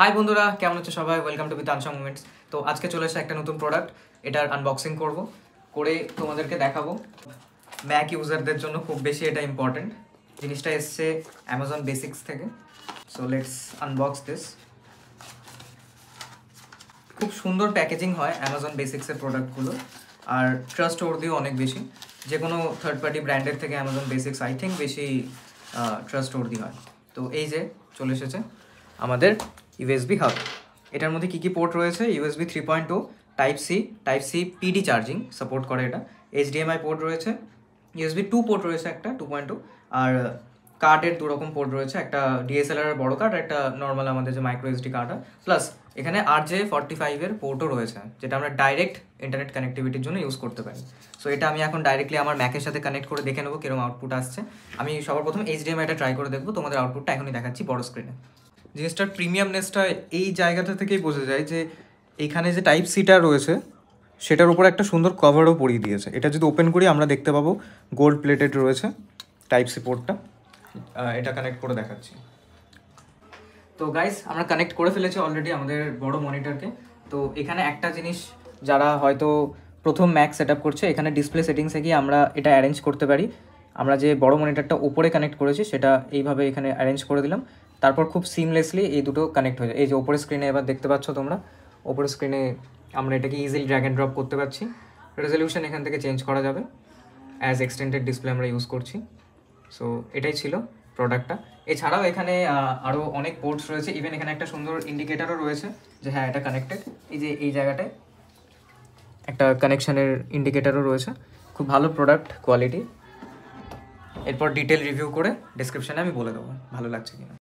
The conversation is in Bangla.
হাই বন্ধুরা, কেমন আছো সবাই? Welcome to বিথ unsung movements. তো আজকে চলে এসে একটা নতুন প্রোডাক্ট, এটার আনবক্সিং করে তোমাদেরকে দেখাবো। ম্যাক ইউজারদের জন্য খুব বেশি এটা ইম্পর্টেন্ট। জিনিসটা এসছে অ্যামাজন বেসিক্স থেকে। So let's unbox this. খুব সুন্দর প্যাকেজিং হয় অ্যামাজন বেসিক্সের প্রোডাক্টগুলো, আর ট্রাস্ট ওর্দিও অনেক বেশি। যে কোনো থার্ড পার্টি ব্র্যান্ডের থেকে অ্যামাজন বেসিক্স আই থিঙ্ক বেশি ট্রাস্ট ওর্দি হয়। তো এই যে চলে এসেছে আমাদের ইউএসবি হাব। এটার মধ্যে কী কী পোর্ট রয়েছে? USB 3.2, type C PD charging support করে এটা। এইচডিএমআই পোর্ট রয়েছে, ইউএসবি 2 পোর্ট রয়েছে একটা 2.2, আর কার্ডের দুরকম পোর্ট রয়েছে, একটা ডিএসএলআর বড় কার্ড, একটা নর্মাল আমাদের যে মাইক্রো এসডি কার্ড হয়। প্লাস এখানে RJ45 পোর্টও রয়েছে, যেটা আমরা ডাইরেক্ট ইন্টারনেট কানেক্টিভিটির জন্য ইউজ করতে পারি। সো এটা আমি এখন ডাইরেক্টলি আমার ম্যাকের সাথে কানেক্ট করে দেখে নেবো কিরকম আউটপুট আসছে। আমি সবার প্রথম এইচডিএমআইটা ট্রাই করে দেখবো, তোমাদের আউটপুটটা এখনই দেখাচ্ছি বড় স্ক্রিনে। জিনিসটার প্রিমিয়ামনেসটা এই জায়গাটা থেকেই বোঝা যায় যে এইখানে যে টাইপ সিটা রয়েছে সেটার উপর একটা সুন্দর কভারও পরিয়ে দিয়েছে। এটা যদি ওপেন করি আমরা দেখতে পাবো গোল্ড প্লেটেড রয়েছে টাইপ সি পোর্টটা। এটা কানেক্ট করে দেখাচ্ছি। তো গাইস, আমরা কানেক্ট করে ফেলেছি অলরেডি আমাদের বড় মনিটরকে। তো এখানে একটা জিনিস, যারা হয়তো প্রথম ম্যাক সেট আপ করছে, এখানে ডিসপ্লে সেটিংসে গিয়ে আমরা এটা অ্যারেঞ্জ করতে পারি। আমরা যে বড় মনিটরটা উপরে কানেক্ট করেছি সেটা এইভাবে এখানে অ্যারেঞ্জ করে দিলাম। তারপর খুব সিমলেসলি এই দুটো কানেক্ট হয়ে যায়। এই যে ওপরের স্ক্রিনে এবার দেখতে পাচ্ছ তোমরা, ওপরের স্ক্রিনে আমরা এটাকে ইজিলি ড্র্যাগ অ্যান্ড ড্রপ করতে পারছি। রেজলিউশন এখান থেকে চেঞ্জ করা যাবে, অ্যাজ এক্সটেন্ডেড ডিসপ্লে আমরা ইউজ করছি। সো এটাই ছিল প্রোডাক্টটা। এছাড়াও এখানে আরও অনেক পোর্টস রয়েছে। ইভেন এখানে একটা সুন্দর ইন্ডিকেটারও রয়েছে যে হ্যাঁ এটা কানেক্টেড। এই যে এই জায়গাটায় একটা কানেকশানের ইন্ডিকেটারও রয়েছে। খুব ভালো প্রোডাক্ট কোয়ালিটি। এরপর ডিটেল রিভিউ করে ডিসক্রিপশানে আমি বলে দেবো ভালো লাগছে কিনা।